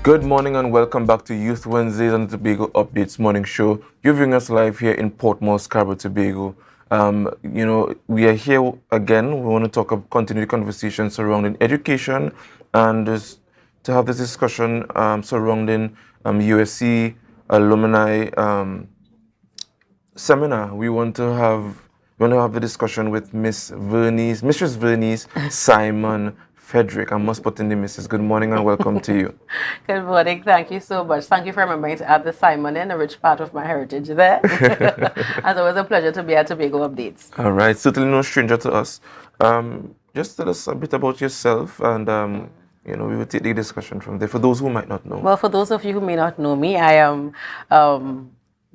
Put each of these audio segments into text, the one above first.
Good morning and welcome back to Youth Wednesdays on the Tobago Updates morning show. You're viewing us live here in Portmore, Scarborough, Tobago. We are here again. We want to continue the conversation surrounding education and just to have this discussion surrounding USC Alumni seminar. We want to have the discussion with Mistress Vernis Simon Fredrick. I must put in the Mrs. Good morning and welcome to you. Good morning. Thank you so much. Thank you for remembering to add the Simon in, a rich part of my heritage there. It's always a pleasure to be at Tobago Updates. All right. Certainly no stranger to us. Just tell us a bit about yourself and, we will take the discussion from there for those who might not know. Well, for those of you who may not know me, I am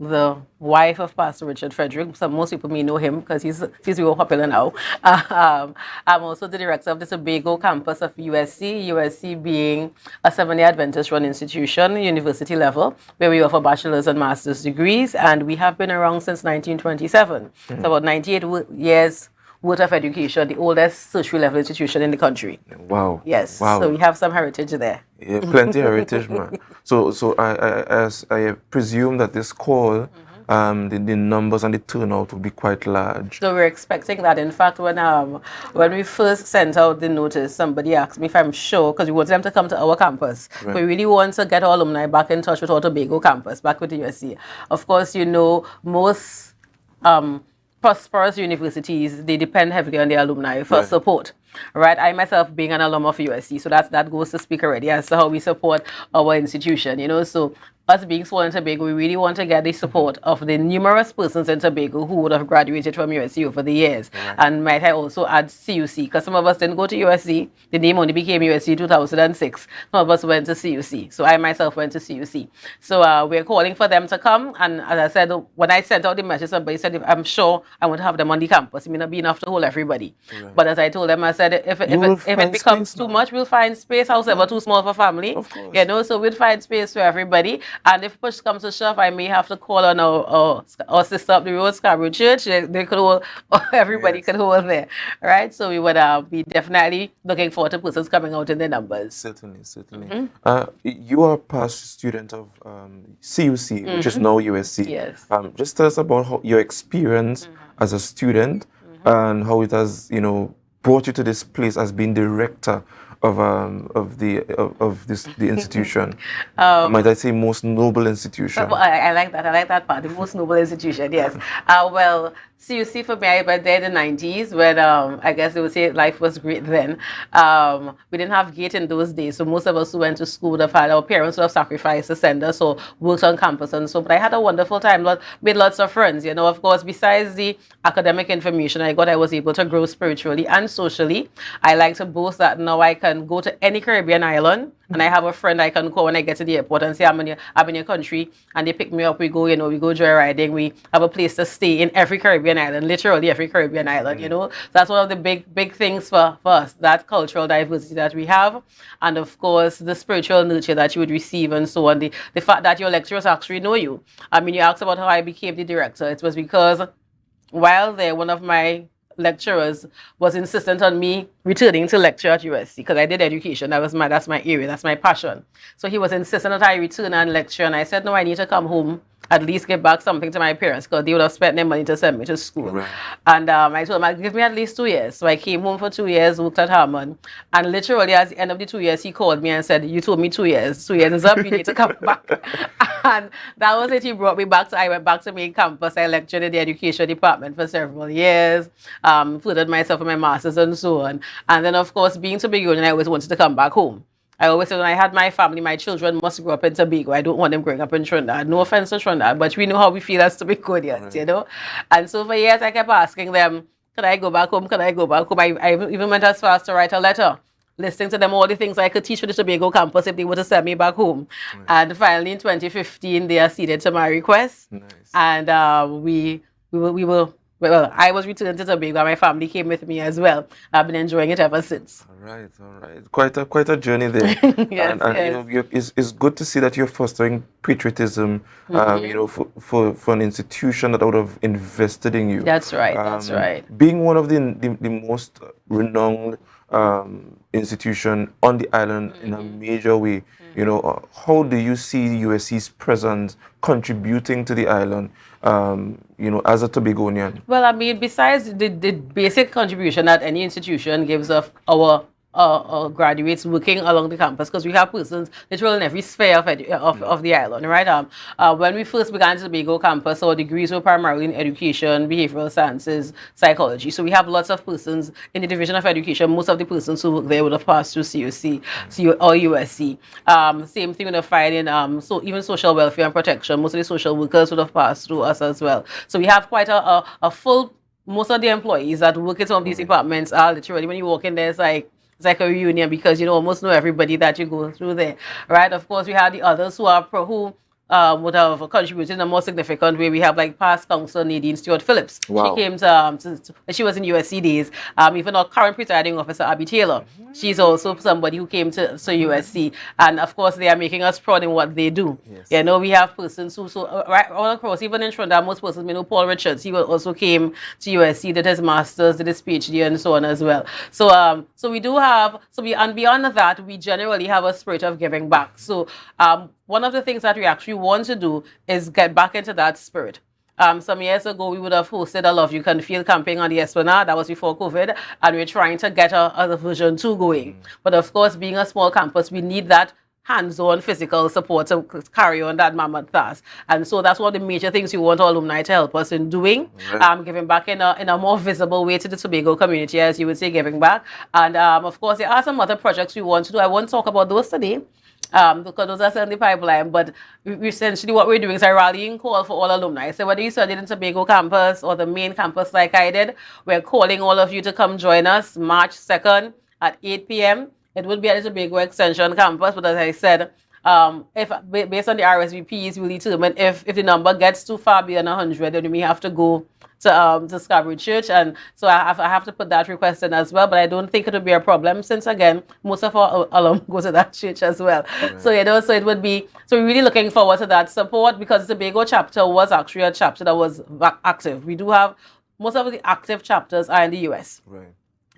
the wife of Pastor Richard Fredrick. So most people may know him because he's real popular now. I'm also the director of the Tobago campus of USC. USC being a Seventh-day Adventist-run institution, university level, where we offer bachelor's and master's degrees, and we have been around since 1927. So about 98 years worth of education, the oldest tertiary level institution in the country. Wow. Yes. Wow. So we have some heritage there. Yeah, plenty of heritage, man. So I presume that this call, the numbers and the turnout will be quite large. So we're expecting that. In fact, when we first sent out the notice, somebody asked me if I'm sure, because we want them to come to our campus. Right. We really want to get our alumni back in touch with our Tobago campus, back with the USC. Of course, most prosperous universities, they depend heavily on their alumni for support. Right, I myself being an alum of USC, so that goes to speak already as to how we support our institution. So us being small in Tobago, we really want to get the support of the numerous persons in Tobago who would have graduated from USC over the years. Right. And might I also add CUC, because some of us didn't go to USC. The name only became USC 2006. Some of us went to CUC. So I myself went to CUC. So we're calling for them to come. And as I said, when I sent out the message, somebody said, if I'm sure I want to have them on the campus. It may not be enough to hold everybody. Right. But as I told them, I said, if it becomes too much, we'll find space, however too small for family. Of course. So we'll find space for everybody. And if push comes to shove, I may have to call on our sister up the road, Scarborough Church. They could hold, everybody could hold there, right? So we would be definitely looking forward to persons coming out in their numbers. Certainly. You are a past student of CUC, which is now USC. Yes. Just tell us about your experience as a student and how it has, brought you to this place as being director of the institution. Might I say most noble institution? I like that. I like that part. The most noble institution. Yes. Well, CUC for me, I went there in the 90s when I guess they would say life was great then. We didn't have gate in those days, so most of us who went to school would have had our parents would have sacrificed to send us or worked on campus and so. But I had a wonderful time. Made lots of friends. Of course, besides the academic information I got, I was able to grow spiritually and socially. I like to boast that now I can go to any Caribbean island and I have a friend I can call when I get to the airport and say I'm in your country, and they pick me up. We go joyriding. We have a place to stay in every Caribbean island, literally every Caribbean island. So that's one of the big things for us, that cultural diversity that we have, and of course the spiritual nurture that you would receive and so on. The fact that your lecturers actually know you. You asked about how I became the director. It was because while there, one of my lecturers was insistent on me returning to lecture at USC because I did education. That's my area. That's my passion. So he was insistent that I return and lecture, and I said, no, I need to come home, at least give back something to my parents because they would have spent their money to send me to school. Right. And I told him, give me at least 2 years. So I came home for 2 years, worked at Harmon, and literally at the end of the 2 years, he called me and said, you told me 2 years. 2 years is up, you need to come back. And that was it. He brought me back. So I went back to main campus. I lectured in the education department for several years, furthered myself in my master's and so on. And then, of course, being Tobagonian, I always wanted to come back home. I always said when I had my family, my children must grow up in Tobago. I don't want them growing up in Trinidad. No offense to Trinidad, but we know how we feel as Tobagonians, right. And so for years, I kept asking them, could I go back home? Could I go back home? I even went as far as to write a letter, listing to them all the things I could teach for the Tobago campus if they were to send me back home. Right. And finally, in 2015, they acceded to my request. Nice. And we were well, I was returned to Tobago, and my family came with me as well. I've been enjoying it ever since. All right. Quite a journey there, Yes, and yes. it's good to see that you're fostering patriotism. For an institution that would have invested in you. That's right. That's right. Being one of the most renowned institution on the island in a major way. How do you see USC's presence contributing to the island? As a Tobagonian. Well, I mean, besides the basic contribution that any institution gives of our graduates working along the campus, because we have persons literally in every sphere of the island, right? When we first began the Tobago campus, our degrees were primarily in education, behavioral sciences, psychology. So we have lots of persons in the division of education. Most of the persons who work there would have passed through CUC, or USC. Same thing with the fighting, so even social welfare and protection. Most of the social workers would have passed through us as well. So we have quite a full. Most of the employees that work in some of these departments are literally, when you walk in there, it's like a reunion, because you almost know everybody that you go through there, right? Of course, we have the others who would have contributed in a more significant way. We have like past council Nadine Stewart Phillips. Wow. She came she was in USC days. Even our current presiding officer, Abby Taylor. She's also somebody who came to USC. And of course, they are making us proud in what they do. Yes. We have persons who, right all across, even in Trinidad, most persons, Paul Richards, he also came to USC, did his master's, did his PhD, and so on as well. So we do have, and beyond that, we generally have a spirit of giving back. So one of the things that we actually want to do is get back into that spirit. Some years ago, we would have hosted a Love You Can Feel campaign on the Esplanade. That was before COVID. And we're trying to get a version 2 going. But of course, being a small campus, we need that hands-on physical support to carry on that mammoth task. And so that's one of the major things we want our alumni to help us in doing, giving back in a more visible way to the Tobago community, as you would say, giving back. And of course, there are some other projects we want to do. I won't talk about those today, because those are still in the pipeline. But essentially what we're doing is a rallying call for all alumni. So whether you studied in Tobago campus or the main campus like I did, we're calling all of you to come join us March 2nd at 8 p.m. It will be at the Tobago Extension campus, but as I said, if based on the RSVPs, we'll determine if the number gets too far beyond 100, then we may have to go to Scarborough Church, and so I have to put that request in as well. But I don't think it will be a problem, since again most of our alum go to that church as well. So so it would be, so we're really looking forward to that support, because the Tobago chapter was actually a chapter that was active. We do have most of the active chapters are in the US. Right.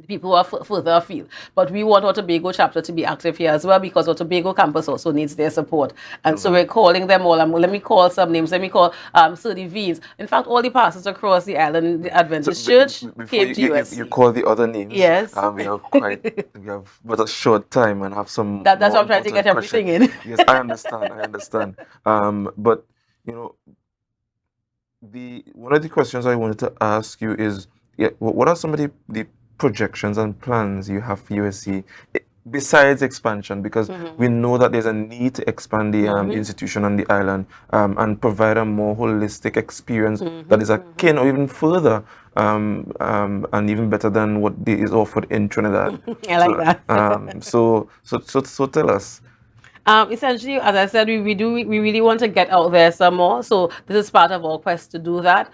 People who are further afield. But we want our Tobago chapter to be active here as well, because our Tobago campus also needs their support. And so we're calling them all. Let me call some names. Let me call Sir Devines. In fact, all the pastors across the island, the Adventist Church, came to USC. You call the other names. Yes. We have but a short time and have some. That's why I'm trying to get everything in. Yes, I understand. But one of the questions I wanted to ask you is, what are some of the projections and plans you have for USC besides expansion? Because we know that there's a need to expand the institution on the island, and provide a more holistic experience that is akin or even further and even better than what is offered in Trinidad. I like that. So tell us. Essentially, as I said, we really want to get out there some more. So this is part of our quest to do that.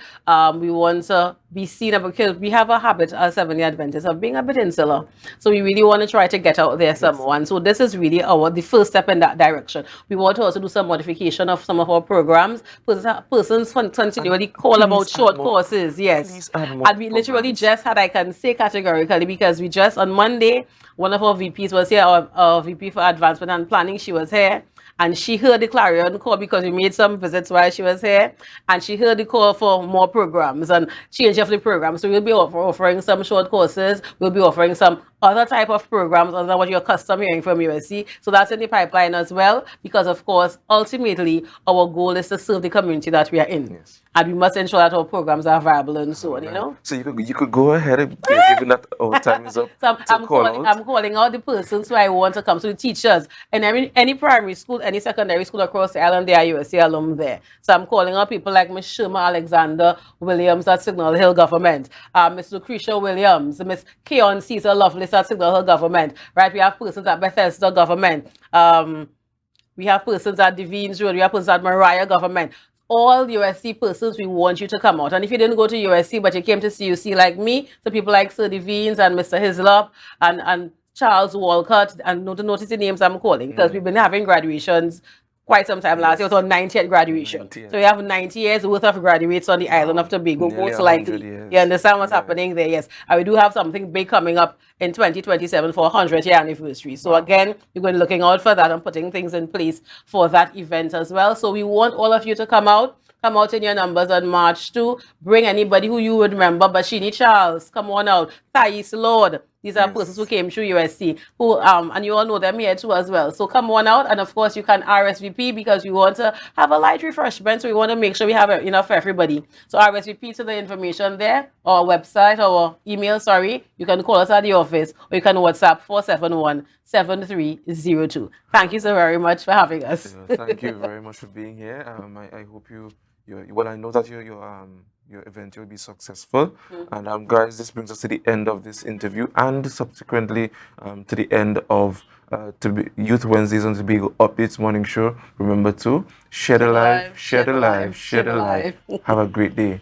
We want to be seen, because we have a habit as Seventh-day Adventists of being a bit insular. So we really want to try to get out there some more. And so this is really the first step in that direction. We want to also do some modification of some of our programs. Persons continually call about short courses. Yes. And we literally just had, I can say categorically, because we just on Monday, one of our VPs was here, our VP for Advancement and Planning. She was here, and she heard the clarion call, because we made some visits while she was here, and she heard the call for more programs and change of the program. So we'll be offering some short courses. We'll be offering some other type of programs other than what you're accustomed hearing from USC. So that's in the pipeline as well, because of course, ultimately, our goal is to serve the community that we are in. Yes. And we must ensure that our programs are viable and so on, So you could go ahead, given that our time is up. So I'm calling out the persons who I want to come. So the teachers, and any primary school, any secondary school across the island, there are USC alum there. So I'm calling out people like Miss Sherma Alexander Williams at Signal Hill Government, Miss Lucretia Williams, Miss Keon Caesar Lovelace at Signal Hill Government, right? We have persons at Bethesda Government. We have persons at Devines Road. We have persons at Mariah Government. all USC persons, we want you to come out. And if you didn't go to USC, but you came to CUC like me, so people like Sir Devines and Mr. Hislop and Charles Walcott, and notice the names I'm calling, because we've been having graduations quite some time last year. It was on 90th graduation. 90th. So we have 90 years worth of graduates on the island of Tobago, Nearly most 100 likely. years. You understand what's happening there? Yes. And we do have something big coming up in 2027 for 100th year anniversary. So again, you're going to be looking out for that and putting things in place for that event as well. So we want all of you to come out. Come out in your numbers on March 2. Bring anybody who you would remember. Bashini Charles, come on out. Thais Lord. These are persons who came through USC, who and you all know them here too as well. So come on out, and of course you can RSVP, because we want to have a light refreshment. So we want to make sure we have enough for everybody. So RSVP to the information there, our website, our email. Sorry, you can call us at the office, or you can WhatsApp 471-7302. Thank you so very much for having us. Thank you very much for being here. I hope well, I know that your event will be successful. And guys, this brings us to the end of this interview, and subsequently to the end of Youth Wednesdays on Tobago Updates Morning Show. Remember to share the life, share the life, share the life. Have a great day.